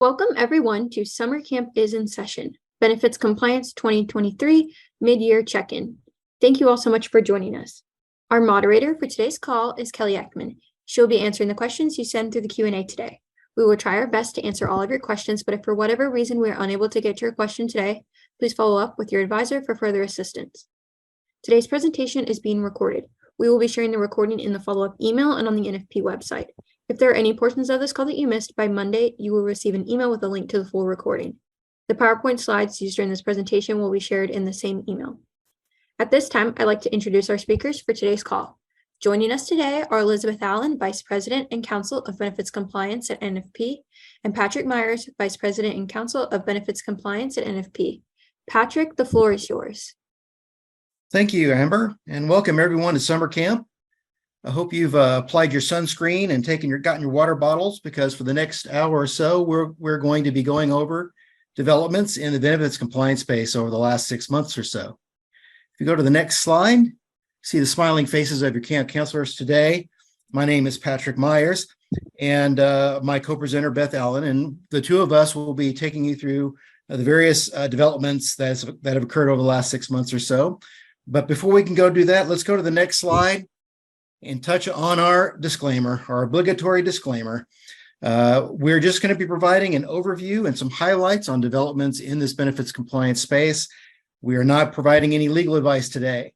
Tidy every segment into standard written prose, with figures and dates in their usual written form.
Welcome everyone to Summer Camp is in session, Benefits Compliance 2023 Mid-Year Check-in. Thank you all so much for joining us. Our moderator for today's call is Kelly Ekman. She'll be answering the questions you send through the Q&A today. We will try our best to answer all of your questions, but if for whatever reason we are unable to get to your question today, please follow up with your advisor for further assistance. Today's presentation is being recorded. We will be sharing the recording in the follow-up email and on the NFP website. If there are any portions of this call that you missed, by Monday, you will receive an email with a link to the full recording. The PowerPoint slides used during this presentation will be shared in the same email. At this time, I'd like to introduce our speakers for today's call. Joining us today are Elizabeth Allen, Vice President and Counsel of Benefits Compliance at NFP, and Patrick Myers, Vice President and Counsel of Benefits Compliance at NFP. Patrick, the floor is yours. Thank you, Amber, and welcome everyone to summer camp. I hope you've applied your sunscreen and gotten your water bottles, because for the next hour or so, we're going to be going over developments in the benefits compliance space over the last 6 months or so. If you go to the next slide, see the smiling faces of your camp counselors today. My name is Patrick Myers, and my co-presenter, Beth Allen, and the two of us will be taking you through the various developments that have occurred over the last 6 months or so. But before we can go do that, let's go to the next slide and touch on our disclaimer, our obligatory disclaimer. We're just going to be providing an overview and some highlights on developments in this benefits compliance space. We are not providing any legal advice today.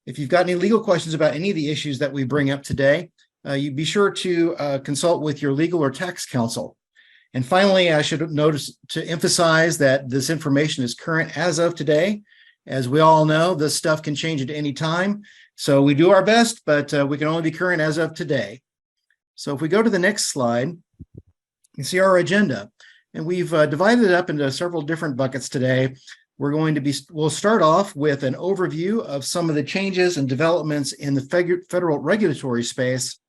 If you've got any legal questions about any of the issues that we bring up today, you be sure to consult with your legal or tax counsel. And finally, I should notice to emphasize that this information is current as of today. As we all know, this stuff can change at any time. So we do our best, but we can only be current as of today. So if we go to the next slide, you see our agenda. And we've divided it up into several different buckets today. We'll start off with an overview of some of the changes and developments in the federal regulatory space.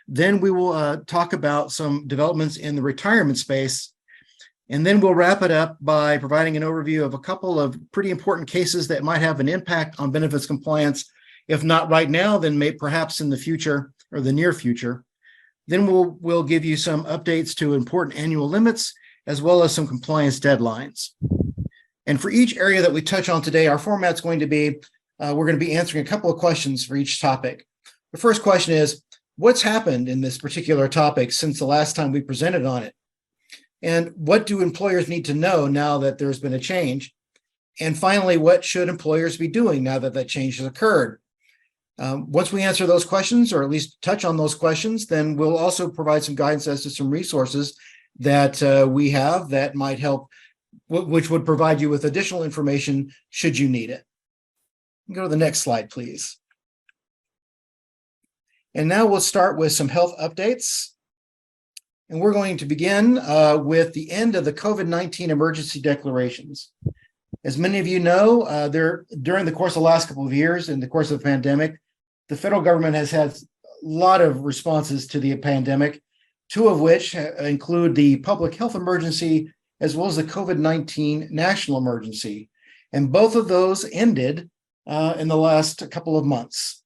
Then we will talk about some developments in the retirement space. And then we'll wrap it up by providing an overview of a couple of pretty important cases that might have an impact on benefits compliance. If not right now, then perhaps in the future or the near future. Then we'll give you some updates to important annual limits, as well as some compliance deadlines. And for each area that we touch on today, our format's going to be, we're going to be answering a couple of questions for each topic. The first question is, what's happened in this particular topic since the last time we presented on it? And what do employers need to know now that there's been a change? And finally, what should employers be doing now that that change has occurred? Once we answer those questions, or at least touch on those questions, then we'll also provide some guidance as to some resources that we have that might help, which would provide you with additional information should you need it. Go to the next slide, please. And now we'll start with some health updates. And we're going to begin with the end of the COVID-19 emergency declarations. As many of you know, during the course of the last couple of years, in the course of the pandemic, the federal government has had a lot of responses to the pandemic, two of which include the public health emergency as well as the COVID-19 national emergency. And both of those ended in the last couple of months.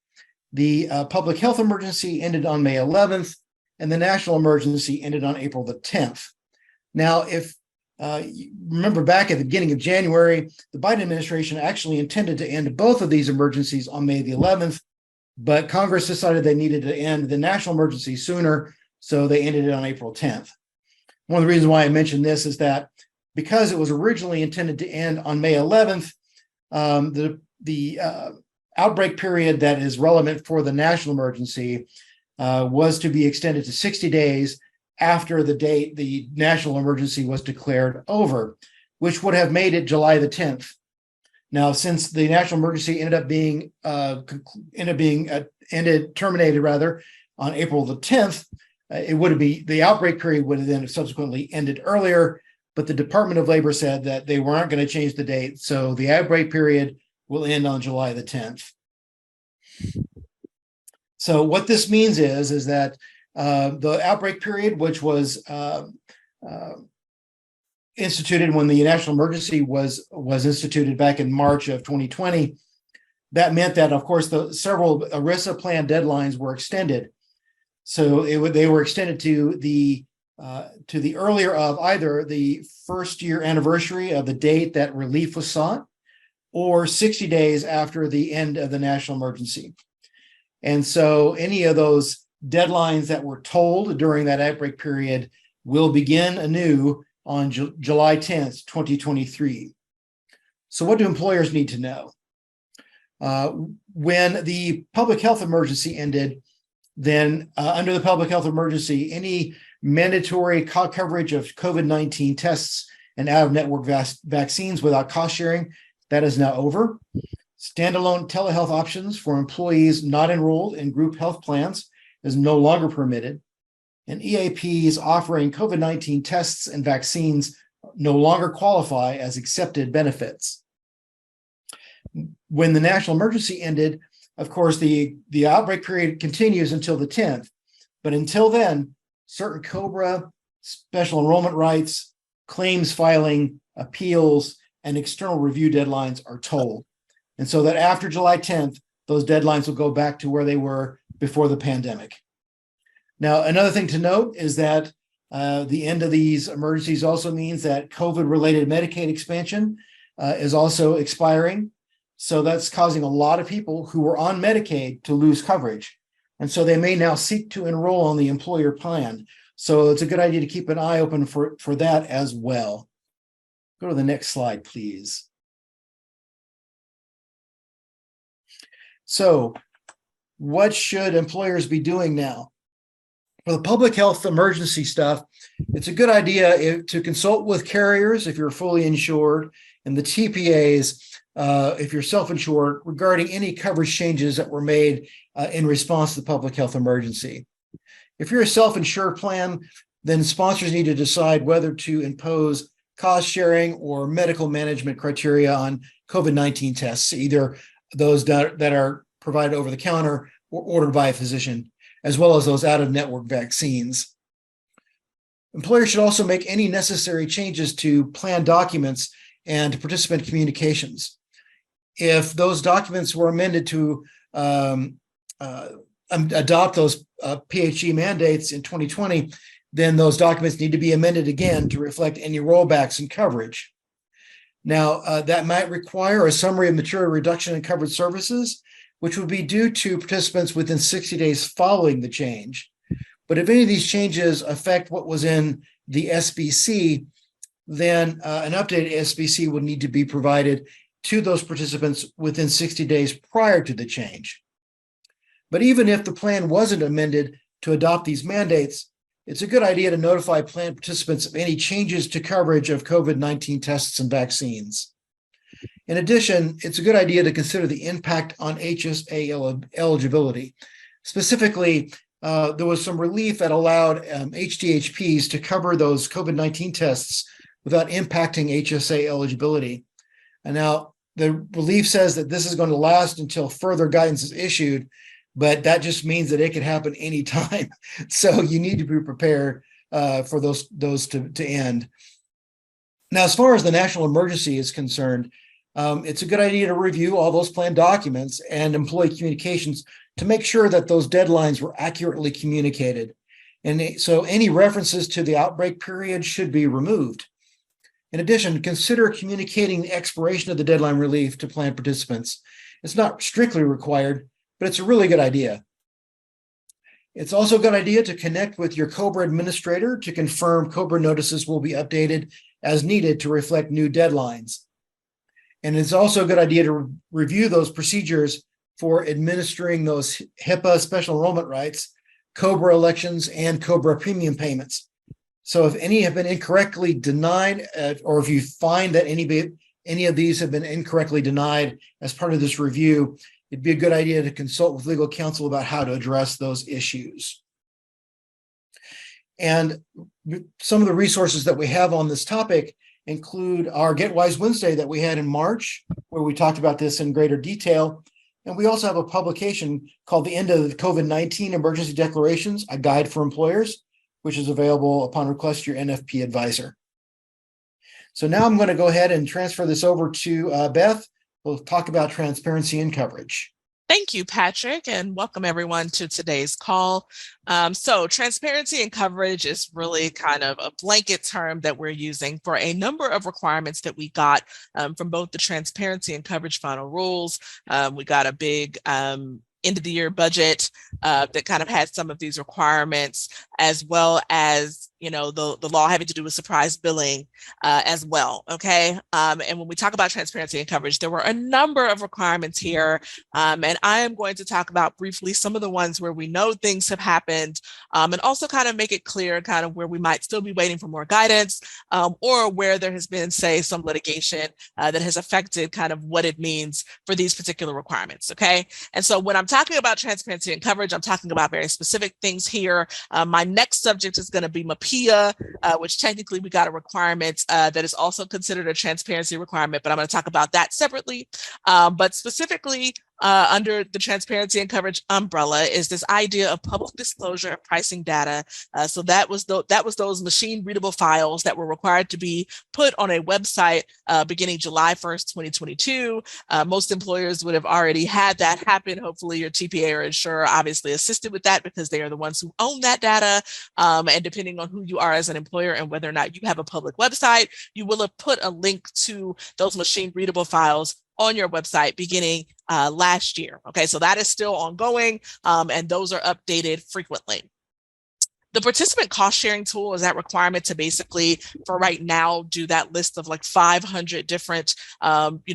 The public health emergency ended on May 11th, and the national emergency ended on April the 10th. Now, if you remember back at the beginning of January, the Biden administration actually intended to end both of these emergencies on May the 11th, but Congress decided they needed to end the national emergency sooner, so they ended it on April 10th. One of the reasons why I mentioned this is that because it was originally intended to end on May 11th, the outbreak period that is relevant for the national emergency was to be extended to 60 days after the date the national emergency was declared over, which would have made it July the 10th. Now, since the national emergency terminated on April the 10th, the outbreak period would have then subsequently ended earlier, but the Department of Labor said that they weren't going to change the date, so the outbreak period will end on July the 10th. So what this means is that the outbreak period, which was instituted when the national emergency was instituted back in March of 2020, that meant that, of course, several ERISA plan deadlines were extended. So they were extended to the to the earlier of either the first year anniversary of the date that relief was sought or 60 days after the end of the national emergency. And so any of those deadlines that were told during that outbreak period will begin anew on July 10th, 2023. So what do employers need to know? When the public health emergency ended, then under the public health emergency, any mandatory coverage of COVID-19 tests and out-of-network vaccines without cost sharing, that is now over. Standalone telehealth options for employees not enrolled in group health plans is no longer permitted. And EAPs offering COVID-19 tests and vaccines no longer qualify as accepted benefits. When the national emergency ended, of course, the outbreak period continues until the 10th. But until then, certain COBRA, special enrollment rights, claims filing, appeals, and external review deadlines are told. And so that after July 10th, those deadlines will go back to where they were before the pandemic. Now, another thing to note is that the end of these emergencies also means that COVID-related Medicaid expansion is also expiring. So that's causing a lot of people who were on Medicaid to lose coverage. And so they may now seek to enroll on the employer plan. So it's a good idea to keep an eye open for that as well. Go to the next slide, please. So what should employers be doing now? For the public health emergency stuff, it's a good idea to consult with carriers if you're fully insured and the TPAs if you're self-insured regarding any coverage changes that were made in response to the public health emergency. If you're a self-insured plan, then sponsors need to decide whether to impose cost sharing or medical management criteria on COVID-19 tests, either those that are provided over the counter or ordered by a physician, as well as those out-of-network vaccines. Employers should also make any necessary changes to plan documents and participant communications. If those documents were amended to adopt those PHE mandates in 2020, then those documents need to be amended again to reflect any rollbacks in coverage. Now, that might require a summary of material reduction in covered services, which would be due to participants within 60 days following the change. But if any of these changes affect what was in the SBC, then an updated SBC would need to be provided to those participants within 60 days prior to the change. But even if the plan wasn't amended to adopt these mandates, it's a good idea to notify plan participants of any changes to coverage of COVID-19 tests and vaccines. In addition, it's a good idea to consider the impact on HSA eligibility. Specifically, there was some relief that allowed HDHPs to cover those COVID-19 tests without impacting HSA eligibility. And now the relief says that this is going to last until further guidance is issued, but that just means that it could happen anytime. So you need to be prepared for those to end. Now, as far as the national emergency is concerned, it's a good idea to review all those plan documents and employee communications to make sure that those deadlines were accurately communicated. And so any references to the outbreak period should be removed. In addition, consider communicating the expiration of the deadline relief to plan participants. It's not strictly required, but it's a really good idea. It's also a good idea to connect with your COBRA administrator to confirm COBRA notices will be updated as needed to reflect new deadlines. And it's also a good idea to review those procedures for administering those HIPAA special enrollment rights, COBRA elections, and COBRA premium payments. So if any have been incorrectly denied, or if you find that any of these have been incorrectly denied as part of this review, it'd be a good idea to consult with legal counsel about how to address those issues. And some of the resources that we have on this topic include our Get Wise Wednesday that we had in March, where we talked about this in greater detail. And we also have a publication called The End of the COVID-19 Emergency Declarations, a guide for employers, which is available upon request to your NFP advisor. So now I'm going to go ahead and transfer this over to Beth. We'll talk about transparency and coverage. Thank you, Patrick, and welcome everyone to today's call. So transparency and coverage is really kind of a blanket term that we're using for a number of requirements that we got from both the transparency and coverage final rules. We got a big end of the year budget that kind of had some of these requirements, as well as the law having to do with surprise billing as well. Okay. And when we talk about transparency and coverage, there were a number of requirements here. And I am going to talk about briefly some of the ones where we know things have happened, and also kind of make it clear kind of where we might still be waiting for more guidance, or where there has been, say, some litigation that has affected kind of what it means for these particular requirements. Okay. And so when I'm talking about transparency and coverage, I'm talking about very specific things here. My next subject is going to be MAPIA, which technically we got a requirement that is also considered a transparency requirement, but I'm going to talk about that separately. But specifically, under the transparency and coverage umbrella is this idea of public disclosure of pricing data. So that was those machine readable files that were required to be put on a website beginning July 1st, 2022. Most employers would have already had that happen. Hopefully your TPA or insurer obviously assisted with that because they are the ones who own that data. And depending on who you are as an employer and whether or not you have a public website, you will have put a link to those machine readable files on your website beginning last year. Okay, so that is still ongoing, and those are updated frequently. The participant cost sharing tool is that requirement to basically, for right now, do that list of like 500 different,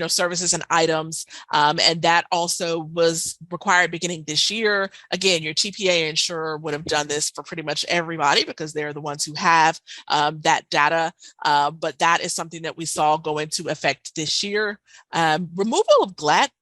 services and items. And that also was required beginning this year. Again, your TPA insurer would have done this for pretty much everybody because they're the ones who have that data. But that is something that we saw go into effect this year. Removal of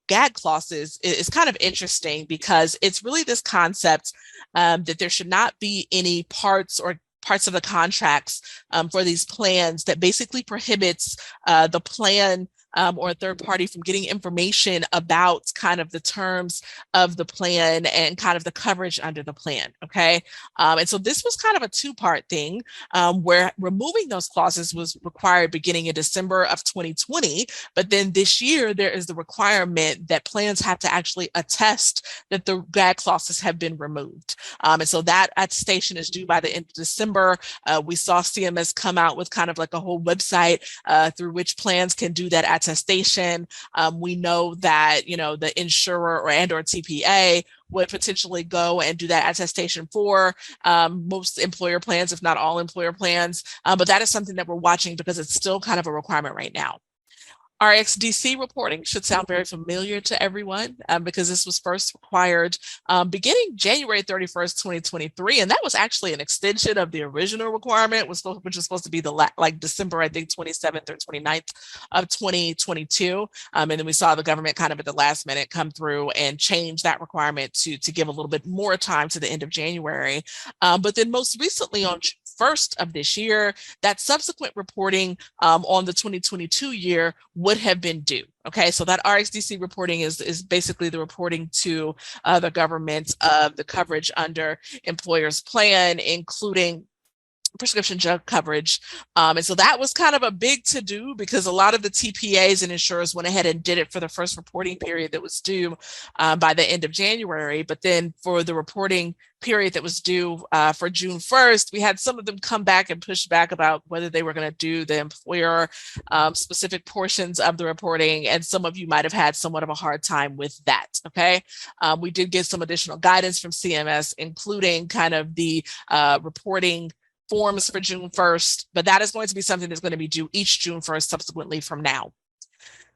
gag clauses is kind of interesting because it's really this concept that there should not be any parts of the contracts for these plans that basically prohibits the plan or a third party from getting information about kind of the terms of the plan and kind of the coverage under the plan. Okay. And so this was kind of a two-part thing where removing those clauses was required beginning in December of 2020. But then this year, there is the requirement that plans have to actually attest that the gag clauses have been removed. And so that attestation is due by the end of December. We saw CMS come out with kind of like a whole website through which plans can do that attestation. We know that, the insurer or TPA would potentially go and do that attestation for most employer plans, if not all employer plans. But that is something that we're watching because it's still kind of a requirement right now. RxDC reporting should sound very familiar to everyone because this was first required beginning January 31st, 2023. And that was actually an extension of the original requirement, which was supposed to be December, I think, 27th or 29th of 2022. And then we saw the government kind of at the last minute come through and change that requirement to give a little bit more time to the end of January. But then most recently on June 1st of this year, that subsequent reporting on the 2022 year would have been due. Okay, so that RxDC reporting is basically the reporting to the government of the coverage under employer's plan, including prescription drug coverage. And so that was kind of a big to do because a lot of the TPAs and insurers went ahead and did it for the first reporting period that was due by the end of January. But then for the reporting period that was due for June 1st, we had some of them come back and push back about whether they were going to do the employer specific portions of the reporting. And some of you might have had somewhat of a hard time with that. Okay. We did get some additional guidance from CMS, including kind of the reporting forms for June 1st, but that is going to be something that's going to be due each June 1st subsequently from now.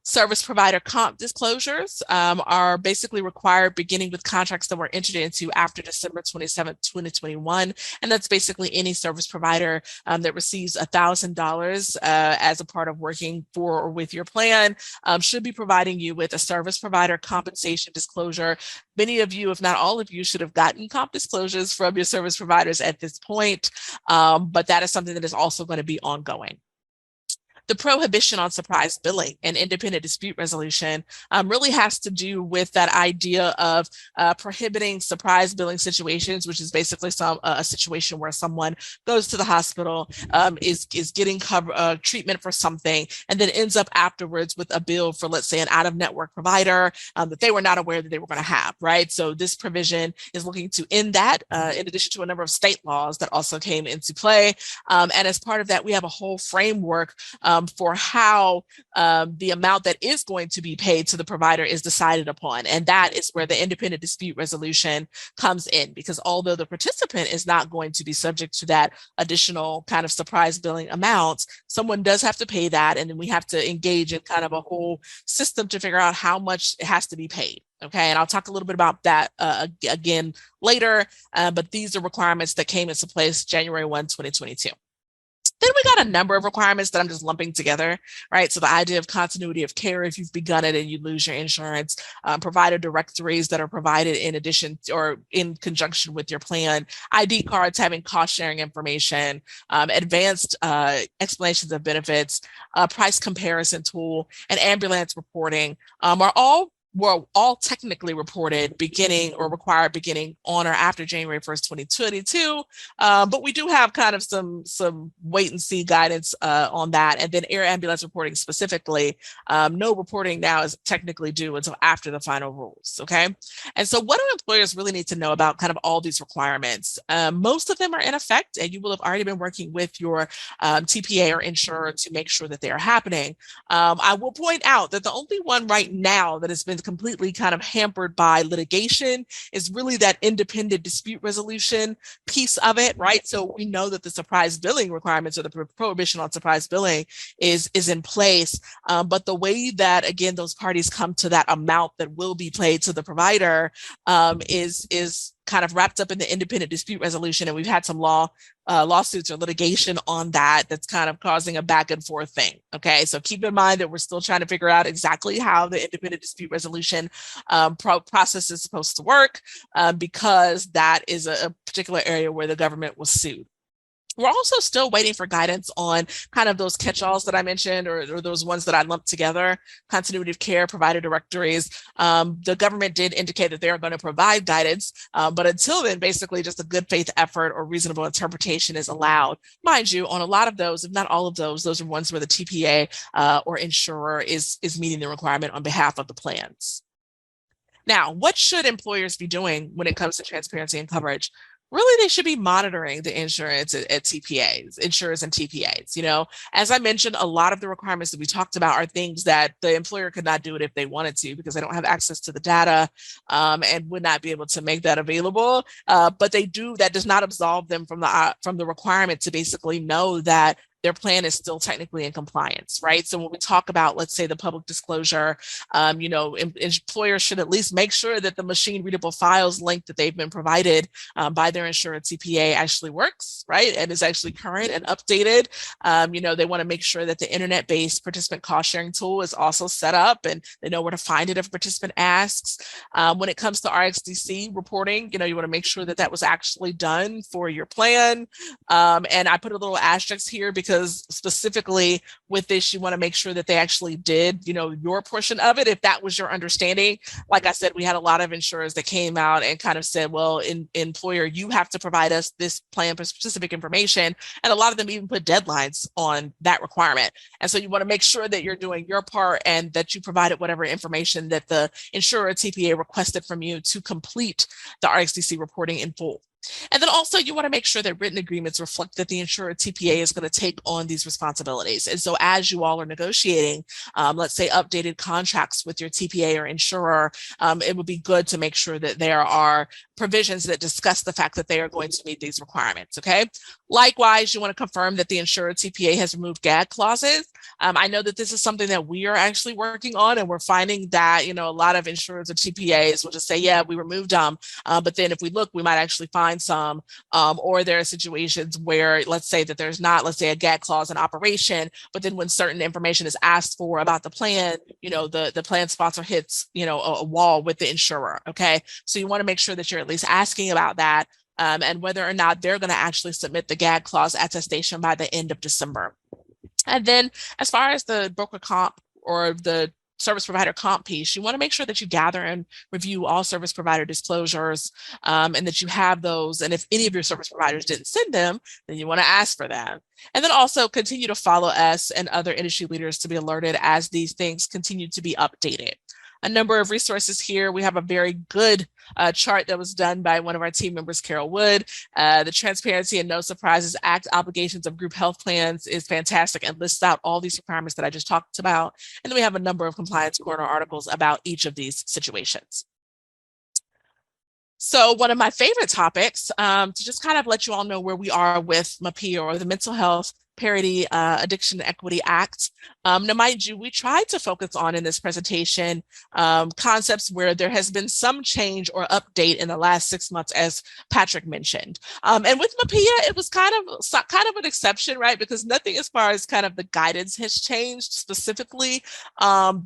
Service provider comp disclosures are basically required beginning with contracts that were entered into after December 27th, 2021. And that's basically any service provider that receives $1,000 as a part of working for or with your plan should be providing you with a service provider compensation disclosure. Many of you, if not all of you, should have gotten comp disclosures from your service providers at this point, but that is something that is also going to be ongoing. The prohibition on surprise billing and independent dispute resolution really has to do with that idea of prohibiting surprise billing situations, which is basically a situation where someone goes to the hospital, is getting treatment for something, and then ends up afterwards with a bill for, let's say, an out-of-network provider that they were not aware that they were going to have, right? So this provision is looking to end that, in addition to a number of state laws that also came into play. And as part of that, we have a whole framework for how the amount that is going to be paid to the provider is decided upon. And that is where the independent dispute resolution comes in, because although the participant is not going to be subject to that additional kind of surprise billing amount, someone does have to pay that. And then we have to engage in kind of a whole system to figure out how much it has to be paid. Okay, and I'll talk a little bit about that again later, but these are requirements that came into place January 1, 2022. Then we got a number of requirements that I'm just lumping together, right? So the idea of continuity of care if you've begun it and you lose your insurance, provider directories that are provided in addition or in conjunction with your plan, ID cards having cost sharing information, advanced explanations of benefits, price comparison tool, and ambulance reporting are all technically reported beginning or required beginning on or after January 1st, 2022. But we do have kind of some wait and see guidance on that. And then air ambulance reporting specifically, no reporting now is technically due until after the final rules, okay? And so what do employers really need to know about kind of all these requirements? Most of them are in effect, and you will have already been working with your TPA or insurer to make sure that they are happening. I will point out that the only one right now that has been completely kind of hampered by litigation is really that independent dispute resolution piece of it, right? So we know that the surprise billing requirements or the prohibition on surprise billing is in place, but the way that, again, those parties come to that amount that will be paid to the provider is kind of wrapped up in the independent dispute resolution. And we've had some lawsuits or litigation on that's kind of causing a back and forth thing. Okay, so keep in mind that we're still trying to figure out exactly how the independent dispute resolution process is supposed to work, because that is a particular area where the government was sued. We're also still waiting for guidance on kind of those catch-alls that I mentioned, or those ones that I lumped together, continuity of care, provider directories. The government did indicate that they are going to provide guidance, but until then, basically just a good faith effort or reasonable interpretation is allowed. Mind you, on a lot of those, if not all of those are ones where the TPA or insurer is meeting the requirement on behalf of the plans. Now, what should employers be doing when it comes to transparency and coverage? Really, they should be monitoring the insurance at TPAs, insurers and TPAs. You know, as I mentioned, a lot of the requirements that we talked about are things that the employer could not do it if they wanted to, because they don't have access to the data and would not be able to make that available. But they do. That does not absolve them from the requirement to basically know that their plan is still technically in compliance, right? So when we talk about, let's say, the public disclosure, employers should at least make sure that the machine readable files link that they've been provided by their insured CPA actually works, right? And is actually current and updated. They want to make sure that the internet-based participant cost sharing tool is also set up and they know where to find it if a participant asks. When it comes to RxDC reporting, you want to make sure that that was actually done for your plan. And I put a little asterisk here because specifically with this, you want to make sure that they actually did, your portion of it. If that was your understanding, like I said, we had a lot of insurers that came out and kind of said, well, employer, you have to provide us this plan for specific information. And a lot of them even put deadlines on that requirement. And so you want to make sure that you're doing your part and that you provided whatever information that the insurer TPA requested from you to complete the RxDC reporting in full. And then also you want to make sure that written agreements reflect that the insurer TPA is going to take on these responsibilities. And so as you all are negotiating, let's say updated contracts with your TPA or insurer, it would be good to make sure that there are provisions that discuss the fact that they are going to meet these requirements, okay? Likewise, you want to confirm that the insurer TPA has removed gag clauses. I know that this is something that we are actually working on, and we're finding that, a lot of insurers or TPAs will just say, yeah, we removed them. But then if we look, we might actually find some, or there are situations where, let's say that there's not, let's say, a gag clause in operation, but then when certain information is asked for about the plan, the plan sponsor hits, a wall with the insurer, okay? So you want to make sure that you're at least asking about that, and whether or not they're going to actually submit the gag clause attestation by the end of December. And then as far as the broker comp or the service provider comp piece, you want to make sure that you gather and review all service provider disclosures, and that you have those. And if any of your service providers didn't send them, then you want to ask for them. And then also continue to follow us and other industry leaders to be alerted as these things continue to be updated. A number of resources here. We have a very good chart that was done by one of our team members, Carol Wood. The Transparency and No Surprises Act obligations of group health plans is fantastic and lists out all these requirements that I just talked about. And then we have a number of compliance corner articles about each of these situations. So one of my favorite topics, to just kind of let you all know where we are with MAPIA, or the Mental Health Parity, Addiction and Equity Act. Now, mind you, we tried to focus on in this presentation concepts where there has been some change or update in the last 6 months, as Patrick mentioned. And with MAPIA, it was kind of an exception, right? Because nothing as far as kind of the guidance has changed specifically.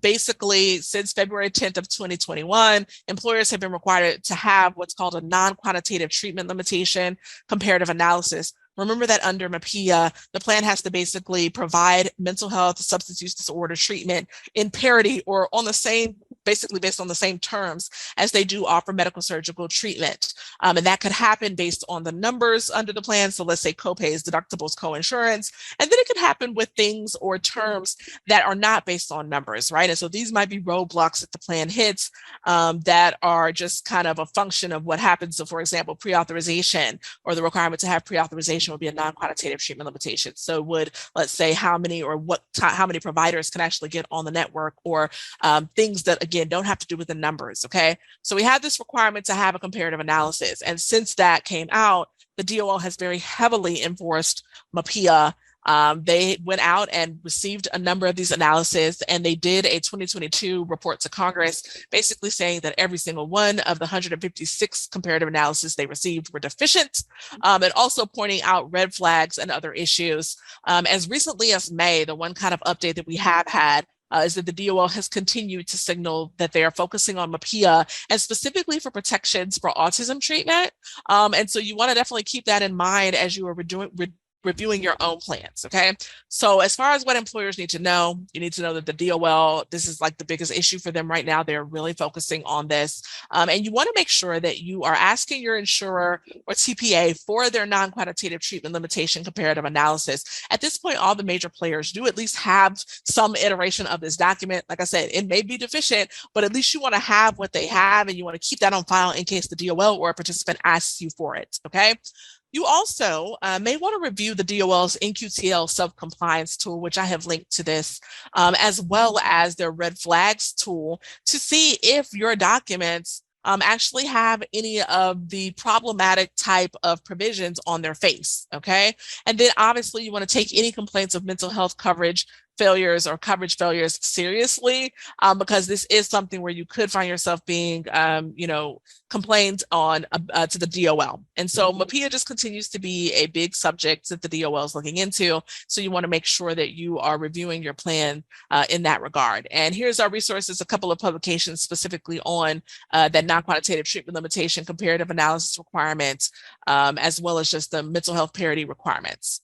Basically, since February 10th of 2021, employers have been required to have what's called a non-quantitative treatment limitation comparative analysis. Remember that under MAPIA, the plan has to basically provide mental health, substance use disorder treatment in parity or on the same, basically based on the same terms as they do offer medical surgical treatment. And that could happen based on the numbers under the plan. So let's say copays, deductibles, coinsurance, and then it could happen with things or terms that are not based on numbers, right? And so these might be roadblocks that the plan hits that are just kind of a function of what happens. So for example, pre-authorization, or the requirement to have pre-authorization would be a non-quantitative treatment limitation. So would, let's say, how many providers can actually get on the network, or things that, again, don't have to do with the numbers, okay? So we have this requirement to have a comparative analysis. And since that came out, the DOL has very heavily enforced MAPIA. They went out and received a number of these analyses, and they did a 2022 report to Congress, basically saying that every single one of the 156 comparative analyses they received were deficient, and also pointing out red flags and other issues. As recently as May, the one kind of update that we have had is that the DOL has continued to signal that they are focusing on MAPIA, and specifically for protections for autism treatment. And so you want to definitely keep that in mind as you are reviewing your own plans, okay? So as far as what employers need to know, you need to know that the DOL, this is like the biggest issue for them right now. They're really focusing on this. And you want to make sure that you are asking your insurer or TPA for their non-quantitative treatment limitation comparative analysis. At this point, all the major players do at least have some iteration of this document. Like I said, it may be deficient, but at least you want to have what they have, and you want to keep that on file in case the DOL or a participant asks you for it, okay? You also may want to review the DOL's NQTL self-compliance tool, which I have linked to this, as well as their red flags tool, to see if your documents actually have any of the problematic type of provisions on their face, okay? And then obviously you want to take any complaints of mental health coverage failures or coverage failures seriously, because this is something where you could find yourself being, complained on to the DOL. And so MAPIA just continues to be a big subject that the DOL is looking into. So you want to make sure that you are reviewing your plan in that regard. And here's our resources, a couple of publications specifically on that non-quantitative treatment limitation comparative analysis requirements, as well as just the mental health parity requirements.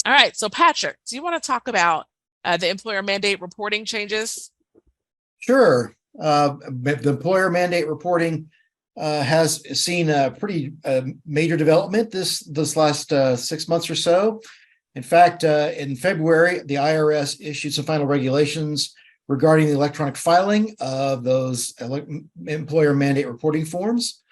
All right, so Patrick, do you want to talk about the employer mandate reporting changes? Sure. The employer mandate reporting has seen a pretty major development this last 6 months or so. In fact, in February, the IRS issued some final regulations regarding the electronic filing of those employer mandate reporting forms.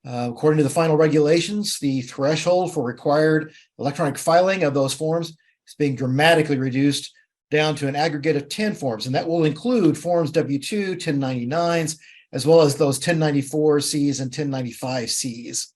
According to the final regulations, the threshold for required electronic filing of those forms is being dramatically reduced down to an aggregate of 10 forms, and that will include forms W-2, 1099s, as well as those 1094Cs and 1095Cs.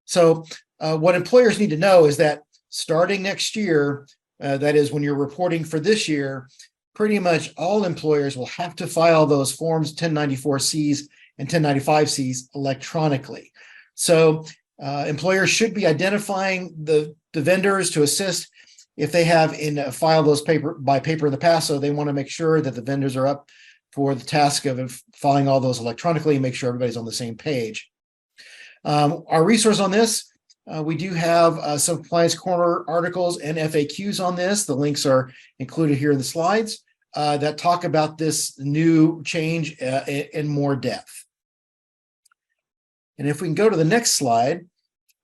So what employers need to know is that starting next year, that is when you're reporting for this year, pretty much all employers will have to file those forms 1094Cs and 1095Cs electronically. So employers should be identifying the vendors to assist if they have filed those by paper in the past. So they want to make sure that the vendors are up for the task of filing all those electronically and make sure everybody's on the same page. Our resource on this We do have some Compliance Corner articles and FAQs on this. The links are included here in the slides that talk about this new change in more depth. And if we can go to the next slide,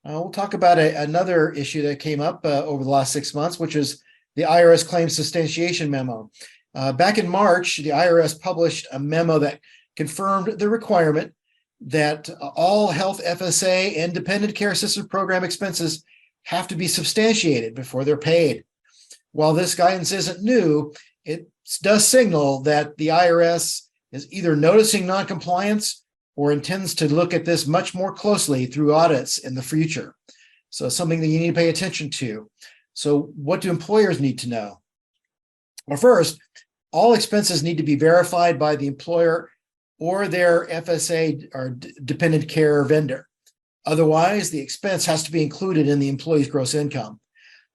we'll talk about another issue that came up over the last 6 months, which is the IRS Claims Substantiation Memo. Back in March, the IRS published a memo that confirmed the requirement that all health FSA and dependent care assistance program expenses have to be substantiated before they're paid. While this guidance isn't new, it does signal that the IRS is either noticing noncompliance or intends to look at this much more closely through audits in the future. So something that you need to pay attention to. So what do employers need to know? Well, first, all expenses need to be verified by the employer or their FSA or dependent care vendor. Otherwise, the expense has to be included in the employee's gross income.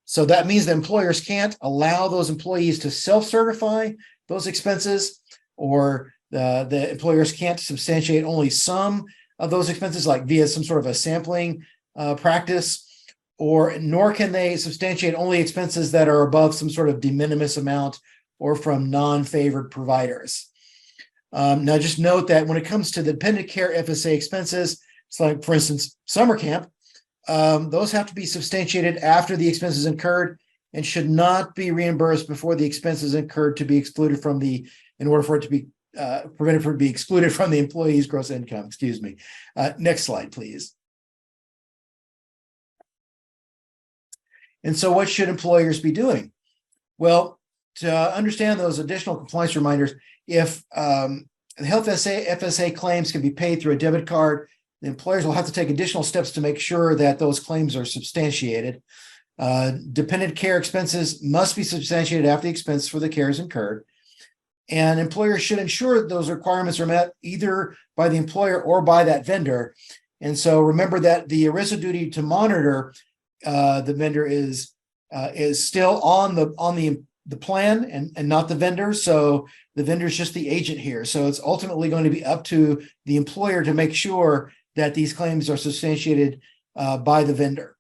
So that means that employers can't allow those employees to self-certify those expenses, or the employers can't substantiate only some of those expenses, like via some sort of a sampling practice, nor can they substantiate only expenses that are above some sort of de minimis amount or from non-favored providers. Now, just note that when it comes to the dependent care FSA expenses, it's like, for instance, summer camp, those have to be substantiated after the expenses incurred and should not be reimbursed before the expenses incurred to be excluded from in order for it to be prevented from being excluded from the employee's gross income. Excuse me. Next slide, please. And so what should employers be doing? Well, to understand those additional compliance reminders, if the health FSA claims can be paid through a debit card, the employers will have to take additional steps to make sure that those claims are substantiated. Dependent care expenses must be substantiated after the expense for the care is incurred. And employers should ensure that those requirements are met either by the employer or by that vendor. And so remember that the ERISA duty to monitor the vendor is still on the plan and not the vendor. So the vendor is just the agent here. So it's ultimately going to be up to the employer to make sure that these claims are substantiated by the vendor.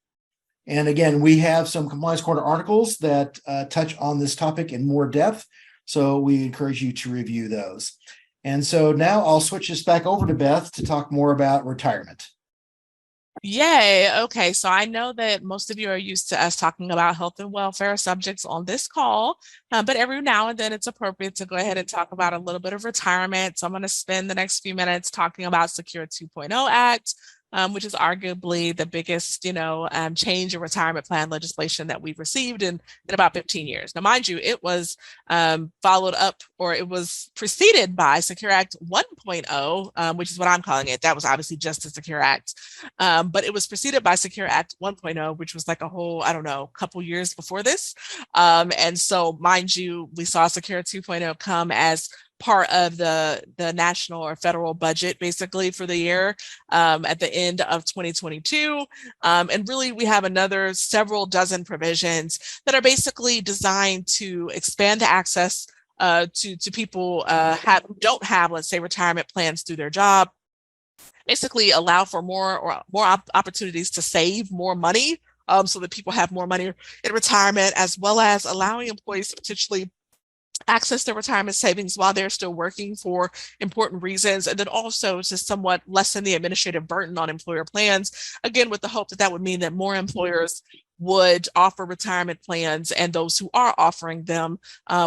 And again, we have some Compliance Corner articles that touch on this topic in more depth. So we encourage you to review those. And so now I'll switch this back over to Beth to talk more about retirement. Yay. Okay. So I know that most of you are used to us talking about health and welfare subjects on this call, but every now and then it's appropriate to go ahead and talk about a little bit of retirement. So I'm going to spend the next few minutes talking about Secure 2.0 Act, which is arguably the biggest, change in retirement plan legislation that we've received in about 15 years. Now, mind you, it was followed up, or it was preceded by Secure Act 1.0, which is what I'm calling it. That was obviously just a Secure Act, but it was preceded by Secure Act 1.0, which was like a whole, couple years before this. And so, mind you, we saw Secure 2.0 come as part of the national or federal budget basically for the year at the end of 2022. And really we have another several dozen provisions that are basically designed to expand the access to people who don't have, let's say, retirement plans through their job, basically allow for more opportunities to save more money so that people have more money in retirement, as well as allowing employees to potentially access their retirement savings while they're still working for important reasons, and then also to somewhat lessen the administrative burden on employer plans, again, with the hope that that would mean that more employers would offer retirement plans, and those who are offering them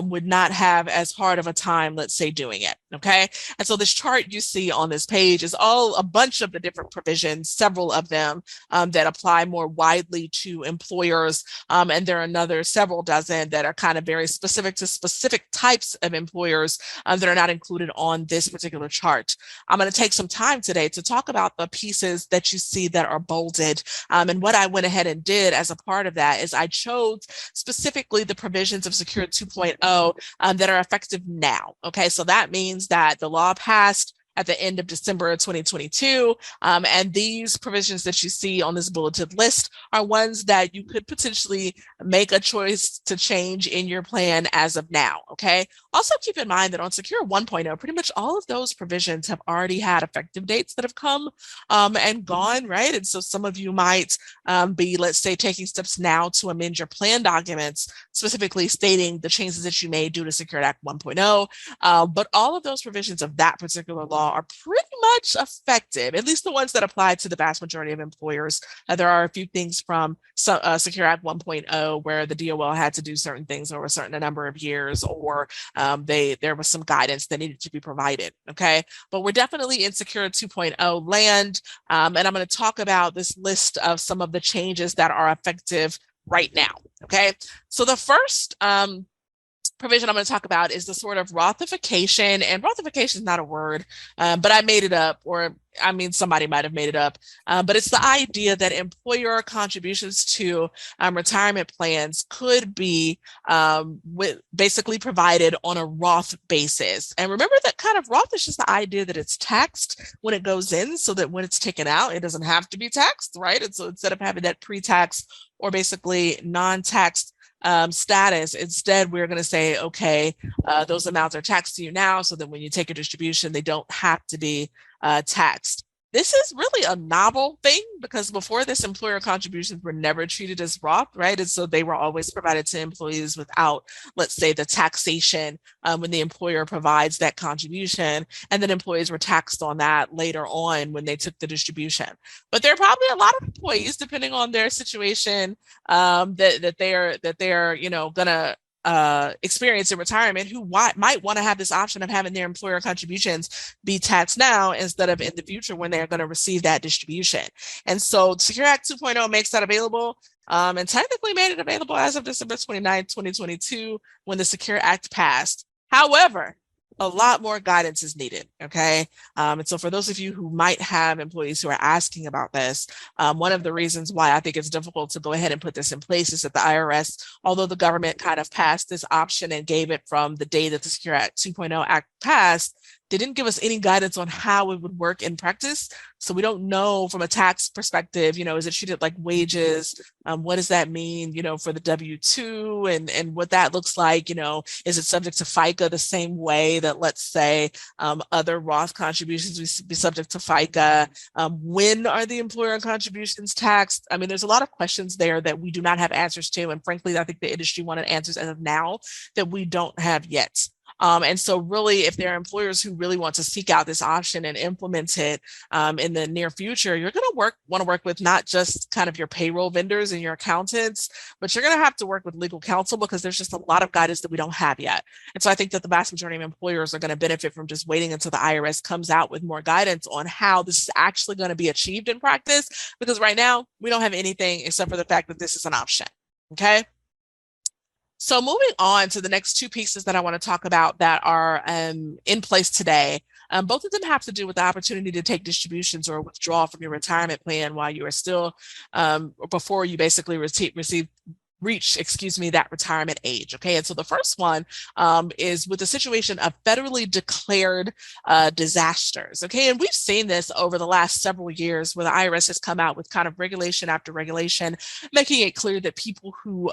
would not have as hard of a time, let's say, doing it. Okay. And so this chart you see on this page is all a bunch of the different provisions, several of them that apply more widely to employers. And there are another several dozen that are kind of very specific to specific types of employers that are not included on this particular chart. I'm going to take some time today to talk about the pieces that you see that are bolded. And what I went ahead and did as a part of that is I chose specifically the provisions of Secure 2.0 that are effective now. Okay, so that means that the law passed at the end of December of 2022. And these provisions that you see on this bulleted list are ones that you could potentially make a choice to change in your plan as of now, okay? Also keep in mind that on Secure 1.0, pretty much all of those provisions have already had effective dates that have come and gone, right? And so some of you might be, let's say, taking steps now to amend your plan documents, specifically stating the changes that you made due to Secure Act 1.0. But all of those provisions of that particular law are pretty much effective, at least the ones that apply to the vast majority of employers. There are a few things from Secure Act 1.0 where the DOL had to do certain things over a certain number of years, or there was some guidance that needed to be provided, okay? But we're definitely in Secure 2.0 land, and I'm going to talk about this list of some of the changes that are effective right now, okay? So the first provision I'm going to talk about is the sort of Rothification, and Rothification is not a word, but I made it up, or I mean, somebody might have made it up, but it's the idea that employer contributions to retirement plans could be basically provided on a Roth basis. And remember that kind of Roth is just the idea that it's taxed when it goes in, so that when it's taken out, it doesn't have to be taxed, right? And so instead of having that pre-tax or basically non-taxed status, instead we're going to say, okay, those amounts are taxed to you now, so that when you take a distribution, they don't have to be taxed. This is really a novel thing, because before this, employer contributions were never treated as Roth, right? And so they were always provided to employees without, let's say, the taxation when the employer provides that contribution, and then employees were taxed on that later on when they took the distribution. But there are probably a lot of employees, depending on their situation, that they're gonna experience in retirement, who might want to have this option of having their employer contributions be taxed now instead of in the future when they're going to receive that distribution. And so Secure Act 2.0 makes that available, and technically made it available as of December 29, 2022, when the Secure Act passed. However, a lot more guidance is needed, okay? And so for those of you who might have employees who are asking about this, one of the reasons why I think it's difficult to go ahead and put this in place is that the IRS, although the government kind of passed this option and gave it from the day that the Secure Act 2.0 Act passed, they didn't give us any guidance on how it would work in practice. So we don't know from a tax perspective, is it treated like wages? What does that mean, for the W-2 and what that looks like? Is it subject to FICA the same way that, let's say, other Roth contributions would be subject to FICA? When are the employer contributions taxed? I mean, there's a lot of questions there that we do not have answers to. And frankly, I think the industry wanted answers as of now that we don't have yet. And so really, if there are employers who really want to seek out this option and implement it in the near future, you're going to want to work with not just kind of your payroll vendors and your accountants, but you're going to have to work with legal counsel, because there's just a lot of guidance that we don't have yet. And so I think that the vast majority of employers are going to benefit from just waiting until the IRS comes out with more guidance on how this is actually going to be achieved in practice, because right now we don't have anything except for the fact that this is an option. Okay. So moving on to the next two pieces that I want to talk about that are in place today. Both of them have to do with the opportunity to take distributions or withdraw from your retirement plan while you are still, before you basically reach that retirement age. Okay. And so the first one is with the situation of federally declared disasters. Okay. And we've seen this over the last several years, where the IRS has come out with kind of regulation after regulation, making it clear that people who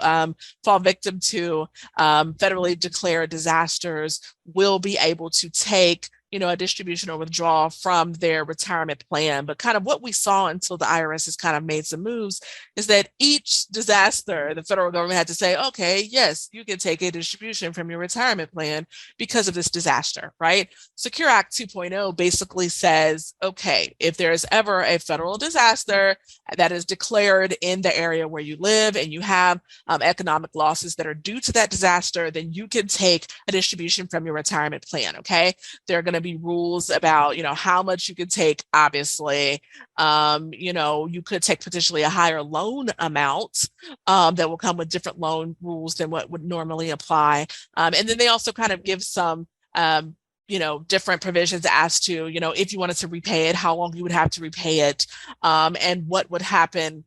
fall victim to federally declared disasters will be able to take a distribution or withdrawal from their retirement plan. But kind of what we saw until the IRS has kind of made some moves is that each disaster, the federal government had to say, okay, yes, you can take a distribution from your retirement plan because of this disaster, right? Secure Act 2.0 basically says, okay, if there is ever a federal disaster that is declared in the area where you live and you have economic losses that are due to that disaster, then you can take a distribution from your retirement plan, okay? There are going to be rules about, how much you can take, obviously. You could take potentially a higher loan amount that will come with different loan rules than what would normally apply. And then they also kind of give some different provisions as to, if you wanted to repay it, how long you would have to repay it, and what would happen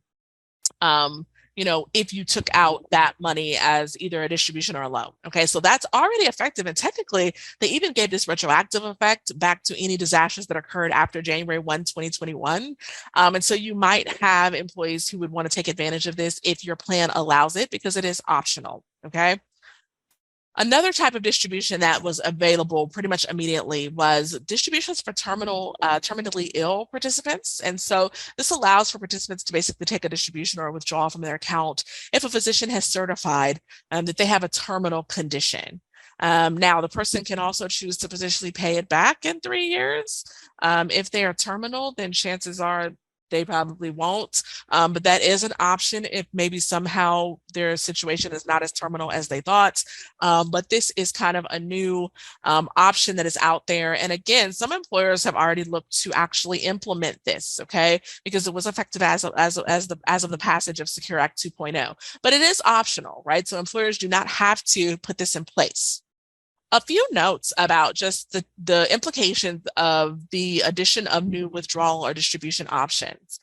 if you took out that money as either a distribution or a loan. Okay, so that's already effective. And technically, they even gave this retroactive effect back to any disasters that occurred after January 1, 2021. And so you might have employees who would want to take advantage of this if your plan allows it, because it is optional. Okay. Another type of distribution that was available pretty much immediately was distributions for terminally ill participants. And so this allows for participants to basically take a distribution or withdrawal from their account if a physician has certified that they have a terminal condition. Now, the person can also choose to potentially pay it back in 3 years. If they are terminal, then chances are they probably won't. But that is an option if maybe somehow their situation is not as terminal as they thought. But this is kind of a new option that is out there. And again, some employers have already looked to actually implement this, okay, because it was effective as of the passage of Secure Act 2.0. But it is optional, right? So employers do not have to put this in place. A few notes about just the implications of the addition of new withdrawal or distribution options.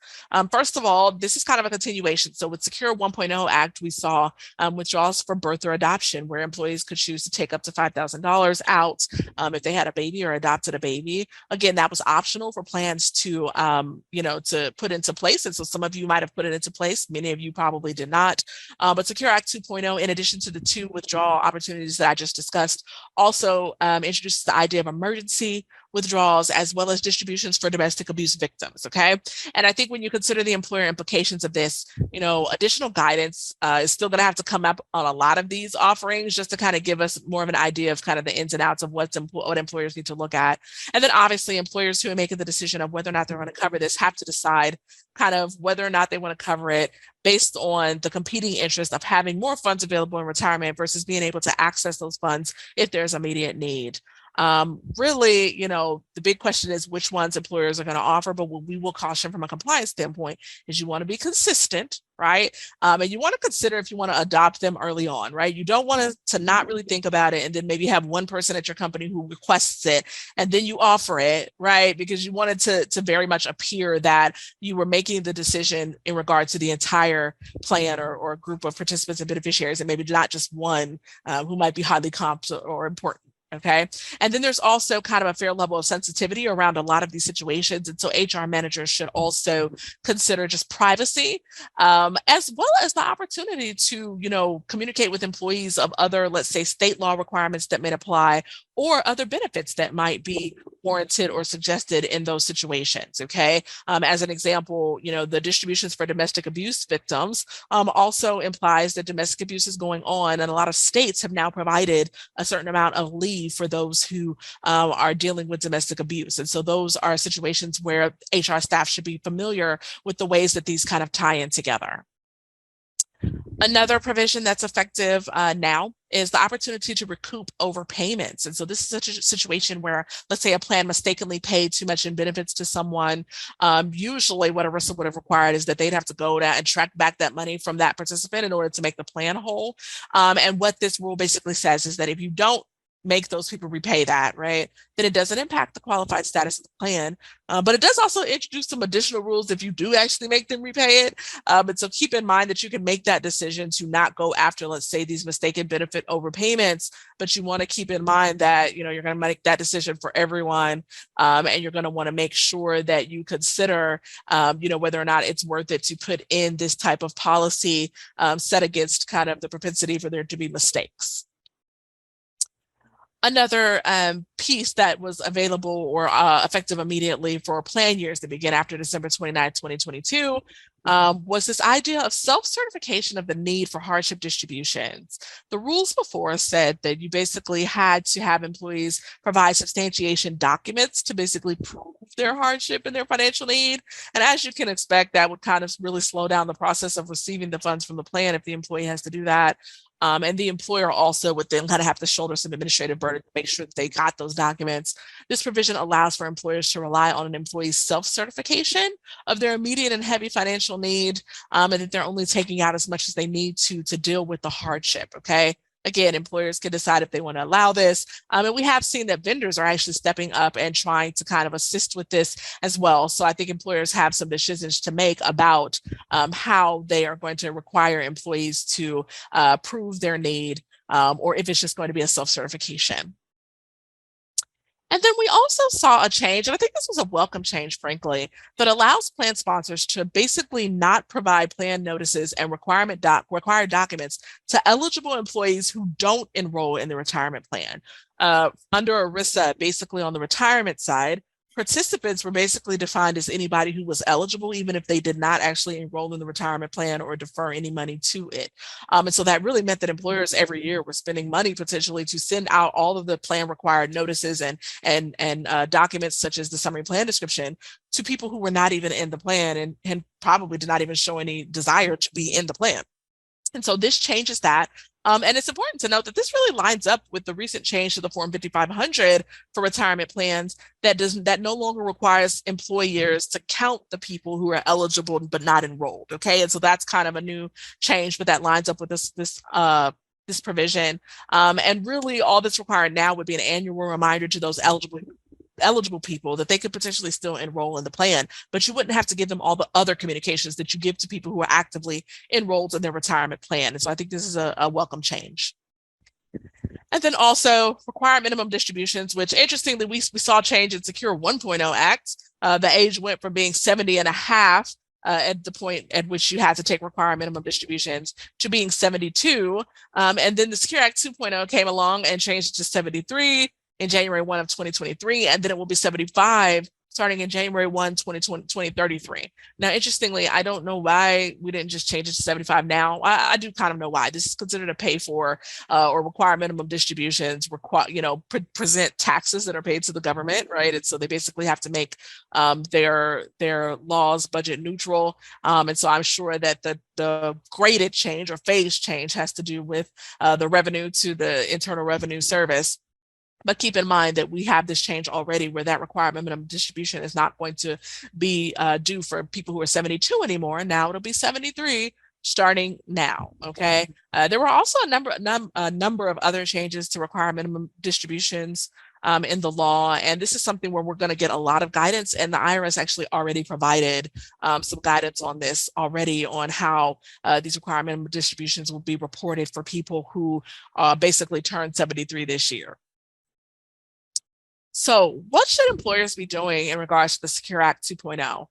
First of all, this is kind of a continuation. So with Secure 1.0 Act, we saw withdrawals for birth or adoption, where employees could choose to take up to $5,000 out if they had a baby or adopted a baby. Again, that was optional for plans to, to put into place. And so some of you might have put it into place. Many of you probably did not. But Secure Act 2.0, in addition to the 2 withdrawal opportunities that I just discussed, also introduces the idea of emergency withdrawals as well as distributions for domestic abuse victims. Okay. And I think when you consider the employer implications of this, additional guidance is still going to have to come up on a lot of these offerings just to kind of give us more of an idea of kind of the ins and outs of what employers need to look at. And then obviously employers who are making the decision of whether or not they're going to cover this have to decide kind of whether or not they want to cover it based on the competing interest of having more funds available in retirement versus being able to access those funds if there's immediate need. Really, the big question is which ones employers are going to offer, but what we will caution from a compliance standpoint is you want to be consistent, right? And you want to consider if you want to adopt them early on, right? You don't want to not really think about it and then maybe have one person at your company who requests it and then you offer it, right? Because you wanted to very much appear that you were making the decision in regard to the entire plan or group of participants and beneficiaries, and maybe not just one who might be highly competent or important. Okay. And then there's also kind of a fair level of sensitivity around a lot of these situations. And so HR managers should also consider just privacy, as well as the opportunity to, communicate with employees of other, let's say, state law requirements that may apply or other benefits that might be warranted or suggested in those situations. Okay. As an example, the distributions for domestic abuse victims also implies that domestic abuse is going on. And a lot of states have now provided a certain amount of leave for those who are dealing with domestic abuse. And so those are situations where HR staff should be familiar with the ways that these kind of tie in together. Another provision that's effective now is the opportunity to recoup overpayments. And so this is such a situation where, let's say, a plan mistakenly paid too much in benefits to someone. Usually what ERISA would have required is that they'd have to go down and track back that money from that participant in order to make the plan whole. And what this rule basically says is that if you don't make those people repay that, right, then it doesn't impact the qualified status of the plan. But it does also introduce some additional rules if you do actually make them repay it. And so keep in mind that you can make that decision to not go after, let's say, these mistaken benefit overpayments, but you want to keep in mind that, you're going to make that decision for everyone. And you're going to want to make sure that you consider, whether or not it's worth it to put in this type of policy set against kind of the propensity for there to be mistakes. Another piece that was available or effective immediately for plan years that begin after December 29, 2022, was this idea of self-certification of the need for hardship distributions. The rules before said that you basically had to have employees provide substantiation documents to basically prove their hardship and their financial need. And as you can expect, that would kind of really slow down the process of receiving the funds from the plan if the employee has to do that. And the employer also would then kind of have to shoulder some administrative burden to make sure that they got those documents. This provision allows for employers to rely on an employee's self-certification of their immediate and heavy financial need, and that they're only taking out as much as they need to deal with the hardship, okay? Again, employers can decide if they want to allow this. And we have seen that vendors are actually stepping up and trying to kind of assist with this as well. So I think employers have some decisions to make about how they are going to require employees to prove their need, or if it's just going to be a self-certification. And then we also saw a change, and I think this was a welcome change, frankly, that allows plan sponsors to basically not provide plan notices and required documents to eligible employees who don't enroll in the retirement plan. Under ERISA, basically on the retirement side, participants were basically defined as anybody who was eligible, even if they did not actually enroll in the retirement plan or defer any money to it. And so that really meant that employers every year were spending money potentially to send out all of the plan required notices and documents such as the summary plan description to people who were not even in the plan and probably did not even show any desire to be in the plan. And so this changes that. And it's important to note that this really lines up with the recent change to the Form 5500 for retirement plans that no longer requires employers to count the people who are eligible but not enrolled. Okay, and so that's kind of a new change, but that lines up with this provision. And really, all that's required now would be an annual reminder to those eligible people that they could potentially still enroll in the plan, but you wouldn't have to give them all the other communications that you give to people who are actively enrolled in their retirement plan. And so I think this is a welcome change. And then also required minimum distributions, which interestingly, we saw change in Secure 1.0 Act. The age went from being 70 and a half at the point at which you had to take required minimum distributions to being 72. And then the Secure Act 2.0 came along and changed it to 73 in January 1 of 2023, and then it will be 75 starting in January 1, 2033. Now, interestingly, I don't know why we didn't just change it to 75 now. I do kind of know why. This is considered a pay for or require minimum distributions, present taxes that are paid to the government, right? And so they basically have to make their laws budget neutral. And so I'm sure that the graded change or phase change has to do with the revenue to the Internal Revenue Service. But keep in mind that we have this change already where that required minimum distribution is not going to be due for people who are 72 anymore. Now it'll be 73 starting now, okay? There were also a number of other changes to require minimum distributions in the law. And this is something where we're going to get a lot of guidance. And the IRS actually already provided some guidance on this already on how these required minimum distributions will be reported for people who basically turned 73 this year. So what should employers be doing in regards to the Secure Act 2.0?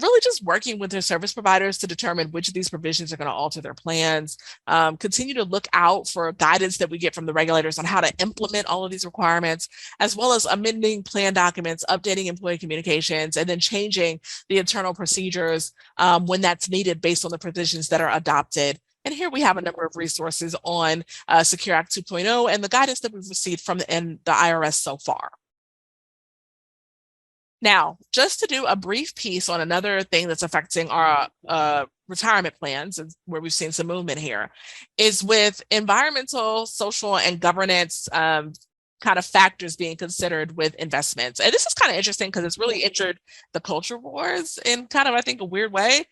Really just working with their service providers to determine which of these provisions are going to alter their plans. Continue to look out for guidance that we get from the regulators on how to implement all of these requirements, as well as amending plan documents, updating employee communications, and then changing the internal procedures when that's needed based on the provisions that are adopted. And here we have a number of resources on Secure Act 2.0 and the guidance that we've received from the IRS so far. Now, just to do a brief piece on another thing that's affecting our retirement plans, where we've seen some movement here, is with environmental, social, and governance kind of factors being considered with investments. And this is kind of interesting because it's really entered the culture wars in kind of, I think, a weird way.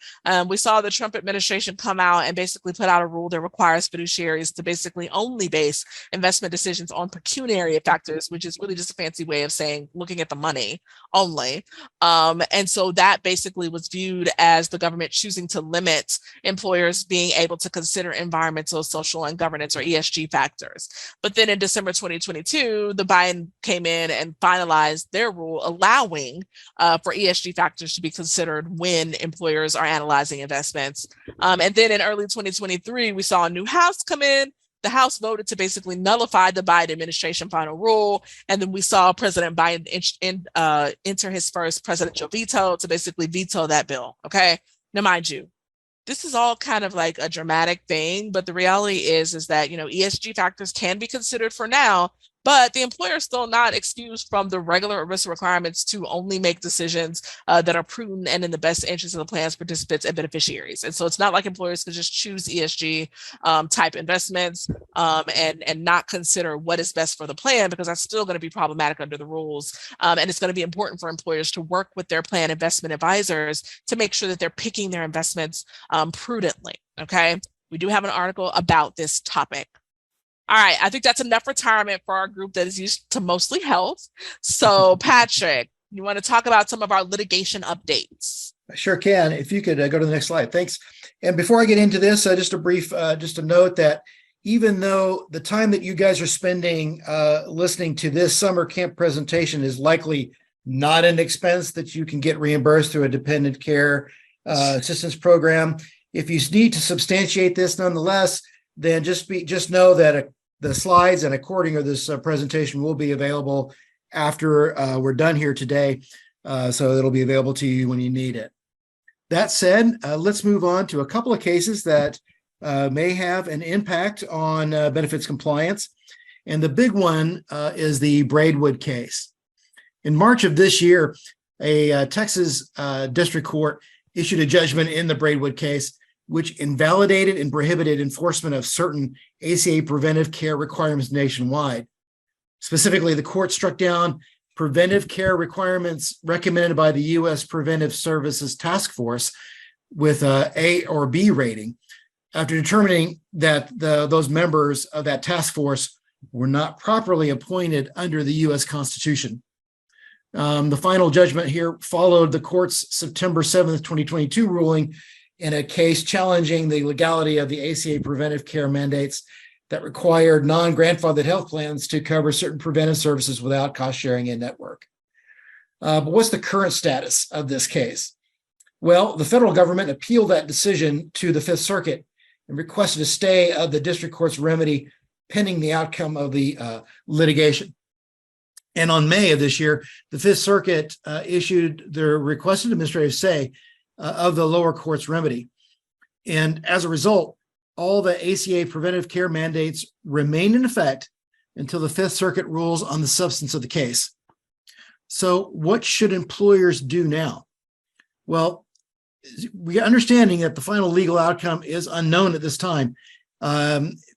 We saw the Trump administration come out and basically put out a rule that requires fiduciaries to basically only base investment decisions on pecuniary factors, which is really just a fancy way of saying looking at the money only. And so that basically was viewed as the government choosing to limit employers being able to consider environmental, social, and governance or ESG factors. But then in December 2022, the Biden came in and finalized their rule allowing for ESG factors to be considered when employers are analyzing investments. And then in early 2023, we saw a new House come in. The House voted to basically nullify the Biden administration final rule. And then we saw President Biden enter his first presidential veto to basically veto that bill. Okay. Now, mind you, this is all kind of like a dramatic thing, but the reality is that, ESG factors can be considered for now, but the employer is still not excused from the regular ERISA requirements to only make decisions that are prudent and in the best interest of the plan's participants and beneficiaries. And so it's not like employers can just choose ESG type investments and not consider what is best for the plan, because that's still going to be problematic under the rules. And it's going to be important for employers to work with their plan investment advisors to make sure that they're picking their investments prudently. Okay. We do have an article about this topic. All right, I think that's enough retirement for our group that is used to mostly health. So, Patrick, you want to talk about some of our litigation updates? I sure can. If you could go to the next slide. Thanks. And before I get into this, just a note that even though the time that you guys are spending listening to this summer camp presentation is likely not an expense that you can get reimbursed through a dependent care assistance program, if you need to substantiate this nonetheless, then just know that the slides and a recording of this presentation will be available after we're done here today. So it'll be available to you when you need it. That said, let's move on to a couple of cases that may have an impact on benefits compliance. And the big one is the Braidwood case. In March of this year, a Texas district court issued a judgment in the Braidwood case, which invalidated and prohibited enforcement of certain ACA preventive care requirements nationwide. Specifically, the court struck down preventive care requirements recommended by the U.S. Preventive Services Task Force with a A or B rating after determining that those members of that task force were not properly appointed under the U.S. Constitution. The final judgment here followed the court's September 7th, 2022 ruling in a case challenging the legality of the ACA preventive care mandates that required non-grandfathered health plans to cover certain preventive services without cost sharing in network. But what's the current status of this case? Well, the federal government appealed that decision to the Fifth Circuit and requested a stay of the district court's remedy pending the outcome of the litigation. And on May of this year, the Fifth Circuit issued their requested administrative stay of the lower court's remedy. And as a result, all the ACA preventive care mandates remain in effect until the Fifth Circuit rules on the substance of the case. So what should employers do now? Well, we are understanding that the final legal outcome is unknown at this time.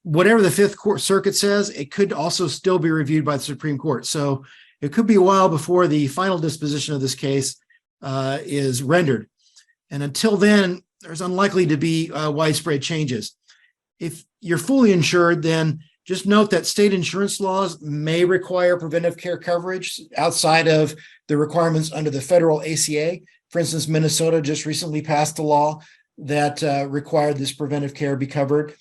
Whatever the Fifth Circuit says, it could also still be reviewed by the Supreme Court. So it could be a while before the final disposition of this case is rendered. And until then, there's unlikely to be widespread changes. If you're fully insured, then just note that state insurance laws may require preventive care coverage outside of the requirements under the federal ACA. For instance, Minnesota just recently passed a law that required this preventive care be covered.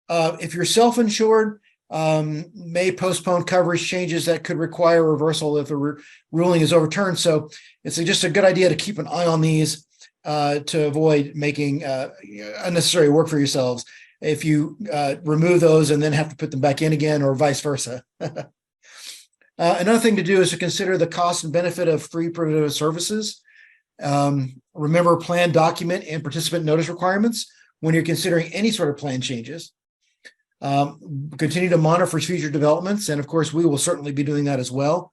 If you're self-insured, may postpone coverage changes that could require reversal if a ruling is overturned. So it's just a good idea to keep an eye on these to avoid making unnecessary work for yourselves if you remove those and then have to put them back in again, or vice versa. Another thing to do is to consider the cost and benefit of free preventive services. Remember plan document and participant notice requirements when you're considering any sort of plan changes. Continue to monitor for future developments. And of course, we will certainly be doing that as well.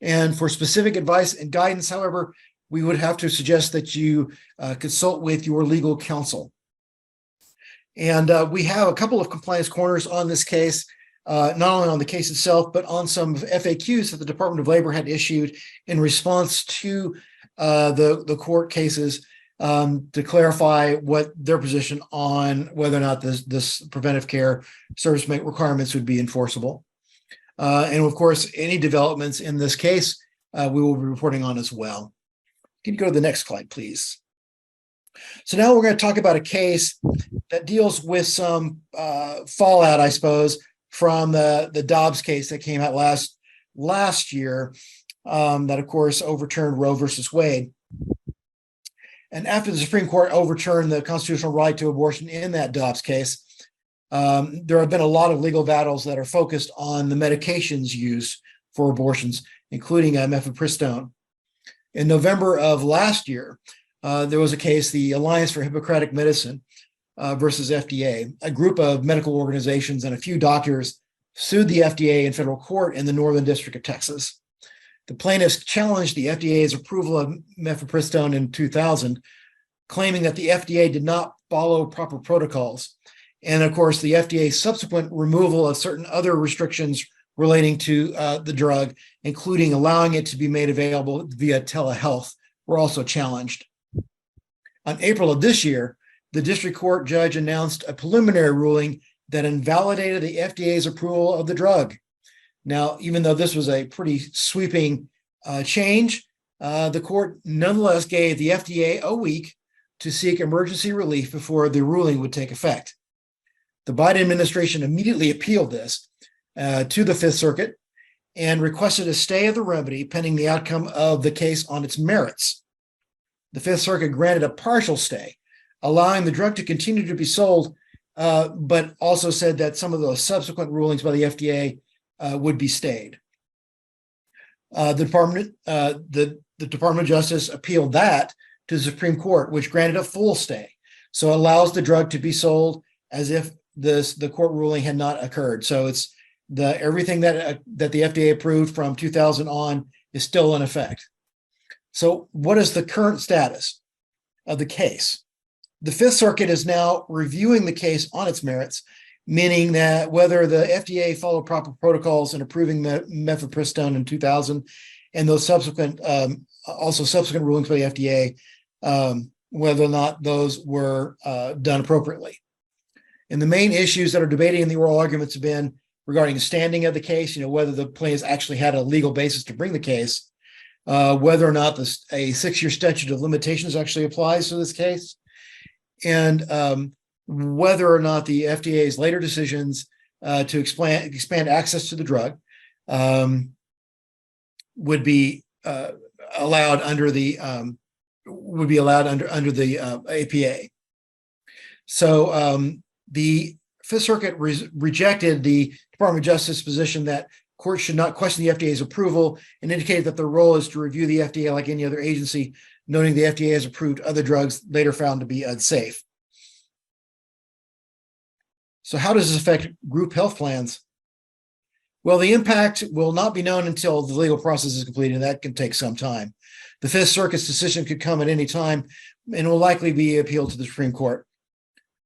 And for specific advice and guidance, however, we would have to suggest that you consult with your legal counsel. And we have a couple of compliance corners on this case, not only on the case itself, but on some FAQs that the Department of Labor had issued in response to the court cases to clarify what their position on whether or not this preventive care service requirements would be enforceable. And of course, any developments in this case, we will be reporting on as well. Can you go to the next slide, please? So now we're going to talk about a case that deals with some fallout, I suppose, from the Dobbs case that came out last year, that of course overturned Roe versus Wade. And after the Supreme Court overturned the constitutional right to abortion in that Dobbs case, there have been a lot of legal battles that are focused on the medications used for abortions, including mifepristone. In November of last year, there was a case, the Alliance for Hippocratic Medicine versus FDA. A group of medical organizations and a few doctors sued the FDA in federal court in the Northern District of Texas. The plaintiffs challenged the FDA's approval of mifepristone in 2000, claiming that the FDA did not follow proper protocols. And of course, the FDA's subsequent removal of certain other restrictions relating to the drug, including allowing it to be made available via telehealth, were also challenged. On April of this year, the district court judge announced a preliminary ruling that invalidated the FDA's approval of the drug. Now, even though this was a pretty sweeping change, the court nonetheless gave the FDA a week to seek emergency relief before the ruling would take effect. The Biden administration immediately appealed this to the Fifth Circuit and requested a stay of the remedy pending the outcome of the case on its merits. The Fifth Circuit granted a partial stay, allowing the drug to continue to be sold, but also said that some of those subsequent rulings by the FDA would be stayed. The Department of Justice appealed that to the Supreme Court, which granted a full stay. So it allows the drug to be sold as if the court ruling had not occurred. So it's everything that the FDA approved from 2000 on is still in effect. So what is the current status of the case? The Fifth Circuit is now reviewing the case on its merits, meaning that whether the FDA followed proper protocols in approving mifepristone in 2000 and those subsequent rulings by the FDA, whether or not those were done appropriately. And the main issues that are debated in the oral arguments have been regarding the standing of the case, whether the plaintiffs actually had a legal basis to bring the case, whether or not a 6-year statute of limitations actually applies to this case, and whether or not the FDA's later decisions to expand access to the drug would be allowed under the APA. So the Fifth Circuit rejected the Department of Justice position that courts should not question the FDA's approval and indicated that their role is to review the FDA like any other agency, noting the FDA has approved other drugs later found to be unsafe. So how does this affect group health plans? Well, the impact will not be known until the legal process is completed, and that can take some time. The Fifth Circuit's decision could come at any time and will likely be appealed to the Supreme Court.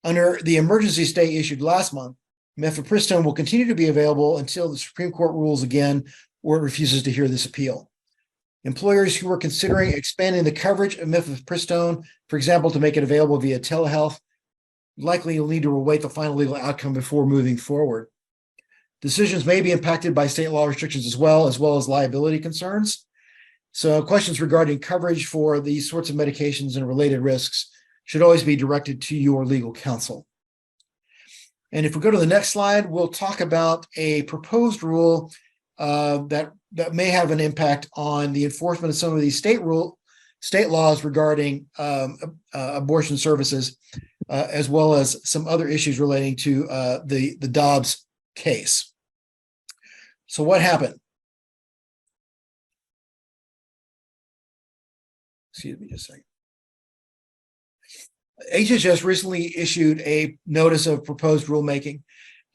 Under the emergency stay issued last month, mifepristone will continue to be available until the Supreme Court rules again or it refuses to hear this appeal. Employers who are considering expanding the coverage of mifepristone, for example, to make it available via telehealth, likely will need to await the final legal outcome before moving forward. Decisions may be impacted by state law restrictions as well as liability concerns. So questions regarding coverage for these sorts of medications and related risks should always be directed to your legal counsel. And if we go to the next slide, we'll talk about a proposed rule that may have an impact on the enforcement of some of these state laws regarding abortion services, as well as some other issues relating to the Dobbs case. So what happened? Excuse me just a second. HHS recently issued a notice of proposed rulemaking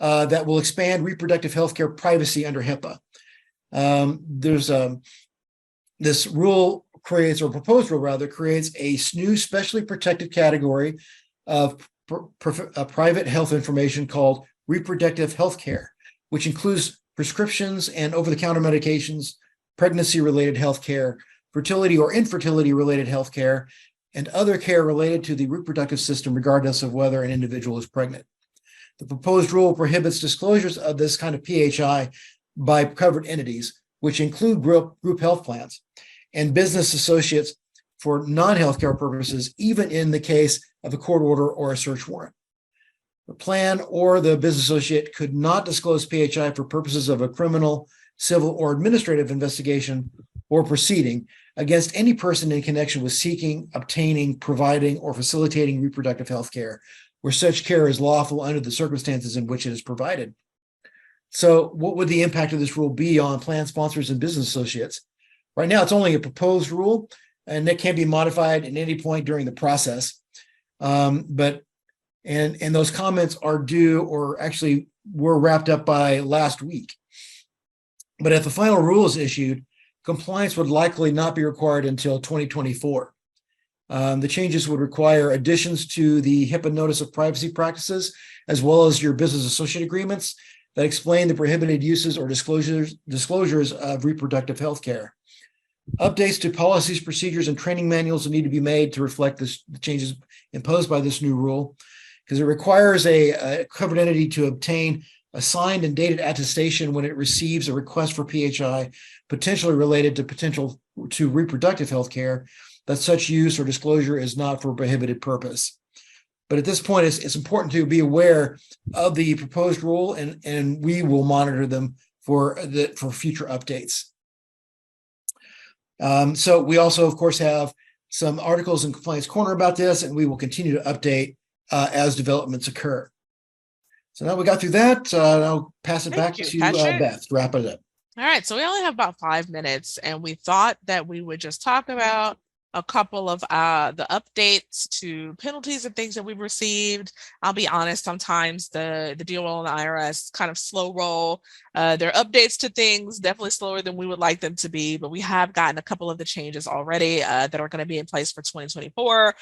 that will expand reproductive health care privacy under HIPAA. This rule creates, or proposed rule rather, creates a new specially protected category of private health information called reproductive health care, which includes prescriptions and over-the-counter medications, pregnancy-related health care, fertility or infertility-related health care, and other care related to the reproductive system, regardless of whether an individual is pregnant. The proposed rule prohibits disclosures of this kind of PHI by covered entities, which include group health plans and business associates for non-healthcare purposes, even in the case of a court order or a search warrant. The plan or the business associate could not disclose PHI for purposes of a criminal, civil, or administrative investigation or proceeding against any person in connection with seeking, obtaining, providing, or facilitating reproductive health care, where such care is lawful under the circumstances in which it is provided. So what would the impact of this rule be on plan sponsors and business associates? Right now, it's only a proposed rule, and it can be modified at any point during the process. But those comments are due, or actually were wrapped up by last week. But if the final rule is issued, compliance would likely not be required until 2024. The changes would require additions to the HIPAA Notice of Privacy Practices, as well as your business associate agreements that explain the prohibited uses or disclosures of reproductive health care. Updates to policies, procedures, and training manuals will need to be made to reflect the changes imposed by this new rule. because it requires a covered entity to obtain a signed and dated attestation when it receives a request for PHI potentially related to reproductive health care, that such use or disclosure is not for a prohibited purpose. But at this point, it's important to be aware of the proposed rule, and we will monitor them for future updates. So we also, of course, have some articles in Compliance Corner about this, and we will continue to update as developments occur. So now we got through that. I'll pass it back to Beth to wrap it up. All right, so we only have about 5 minutes, and we thought that we would just talk about a couple of the updates to penalties and things that we've received. I'll be honest, sometimes the DOL and the IRS kind of slow roll their updates to things, definitely slower than we would like them to be, but we have gotten a couple of the changes already that are going to be in place for 2024.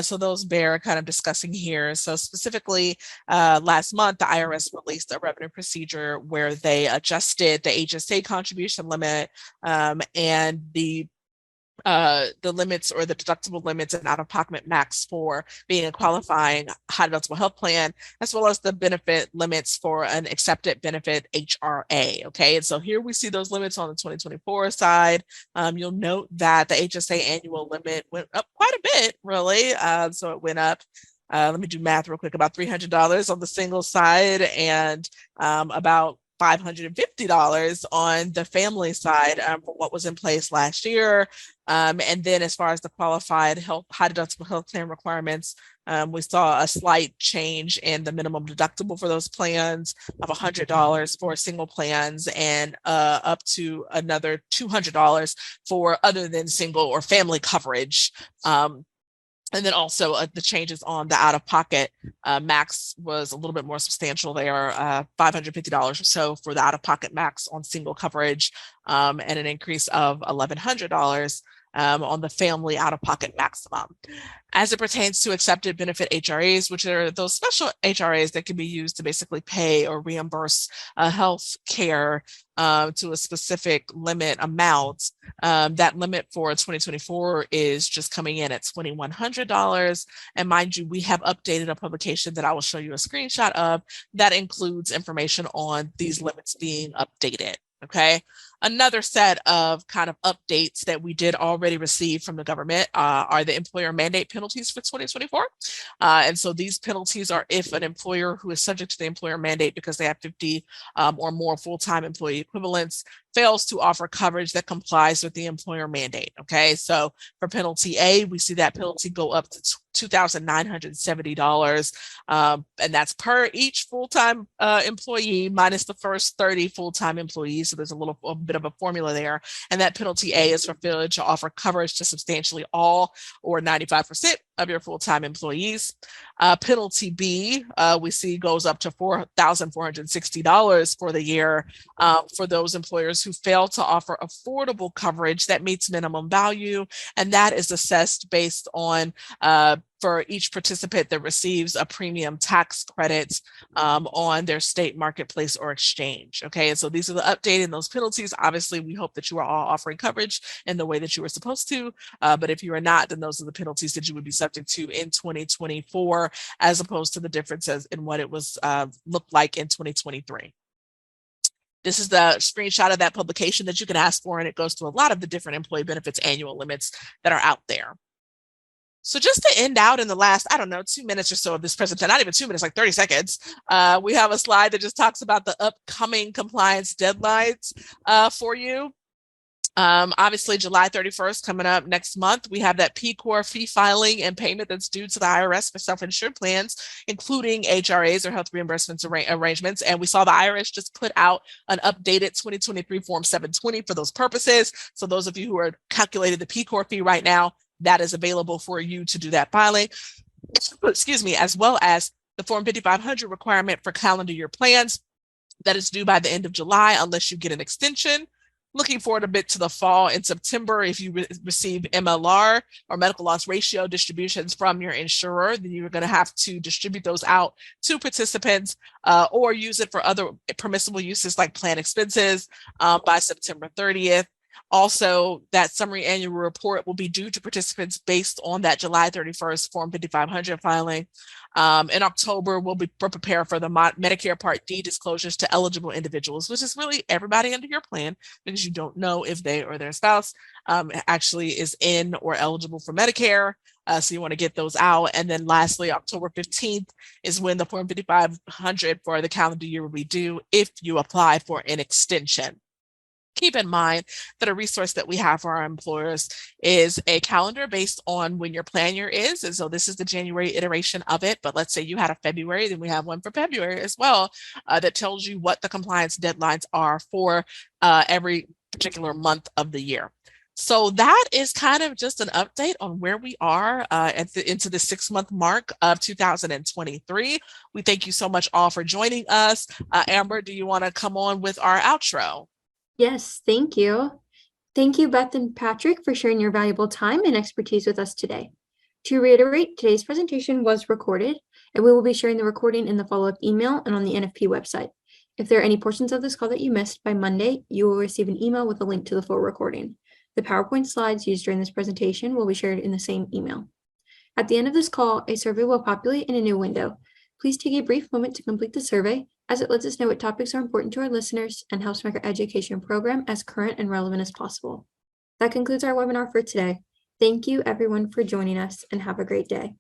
So those bear kind of discussing here. So specifically, last month, the IRS released a revenue procedure where they adjusted the HSA contribution limit and the limits or the deductible limits and out-of-pocket max for being a qualifying high deductible health plan, as well as the benefit limits for an accepted benefit HRA. Okay, and so here we see those limits on the 2024 side. You'll note that the HSA annual limit went up quite a bit, really. So it went up. Let me do math real quick, about $300 on the single side and about $550 on the family side for what was in place last year. And then as far as the qualified high deductible health plan requirements, we saw a slight change in the minimum deductible for those plans of $100 for single plans and up to another $200 for other than single or family coverage. And then also the changes on the out-of-pocket max was a little bit more substantial there, $550 or so for the out-of-pocket max on single coverage, and an increase of $1,100 on the family out-of-pocket maximum. As it pertains to accepted benefit HRAs, which are those special HRAs that can be used to basically pay or reimburse health care to a specific limit amount, that limit for 2024 is just coming in at $2,100. And mind you, we have updated a publication that I will show you a screenshot of that includes information on these limits being updated. Okay. Another set of kind of updates that we did already receive from the government are the employer mandate penalties for 2024. And so these penalties are if an employer who is subject to the employer mandate because they have 50 or more full-time employee equivalents fails to offer coverage that complies with the employer mandate. Okay, so for penalty A, we see that penalty go up to $2,970, and that's per each full-time employee minus the first 30 full-time employees. So there's a bit of a formula there, and that penalty A is for failure to offer coverage to substantially all or 95% of your full-time employees. Penalty B, we see goes up to $4,460 for the year for those employers who fail to offer affordable coverage that meets minimum value, and that is assessed based on for each participant that receives a premium tax credit on their state marketplace or exchange. Okay, and so these are the updated those penalties. Obviously, we hope that you are all offering coverage in the way that you were supposed to, but if you are not, then those are the penalties that you would be subject to in 2024, as opposed to the differences in what it was looked like in 2023. This is the screenshot of that publication that you can ask for, and it goes to a lot of the different employee benefits annual limits that are out there. So just to end out in the last, 2 minutes or so of this presentation, not even 2 minutes, like 30 seconds, we have a slide that just talks about the upcoming compliance deadlines for you. Obviously, July 31st coming up next month, we have that PCOR fee filing and payment that's due to the IRS for self-insured plans, including HRAs or health reimbursements arrangements. And we saw the IRS just put out an updated 2023 Form 720 for those purposes. So those of you who are calculating the PCOR fee right now, that is available for you to do that filing, excuse me, as well as the Form 5500 requirement for calendar year plans that is due by the end of July unless you get an extension. Looking forward a bit to the fall in September. If you receive MLR or medical loss ratio distributions from your insurer, then you're going to have to distribute those out to participants or use it for other permissible uses like plan expenses by September 30th. Also, that summary annual report will be due to participants based on that July 31st Form 5500 filing. In October, we'll prepare for the Medicare Part D disclosures to eligible individuals, which is really everybody under your plan, because you don't know if they or their spouse actually is in or eligible for Medicare. So you want to get those out. And then lastly, October 15th is when the Form 5500 for the calendar year will be due if you apply for an extension. Keep in mind that a resource that we have for our employers is a calendar based on when your plan year is. And so this is the January iteration of it. But let's say you had a February, then we have one for February as well, that tells you what the compliance deadlines are for every particular month of the year. So that is kind of just an update on where we are into the 6-month mark of 2023. We thank you so much all for joining us. Amber, do you want to come on with our outro? Yes, thank you. Thank you, Beth and Patrick, for sharing your valuable time and expertise with us today. To reiterate, today's presentation was recorded, and we will be sharing the recording in the follow-up email and on the NFP website. If there are any portions of this call that you missed by Monday, you will receive an email with a link to the full recording. The PowerPoint slides used during this presentation will be shared in the same email. At the end of this call, a survey will populate in a new window. Please take a brief moment to complete the survey, as it lets us know what topics are important to our listeners and helps make our education program as current and relevant as possible. That concludes our webinar for today. Thank you, everyone, for joining us, and have a great day.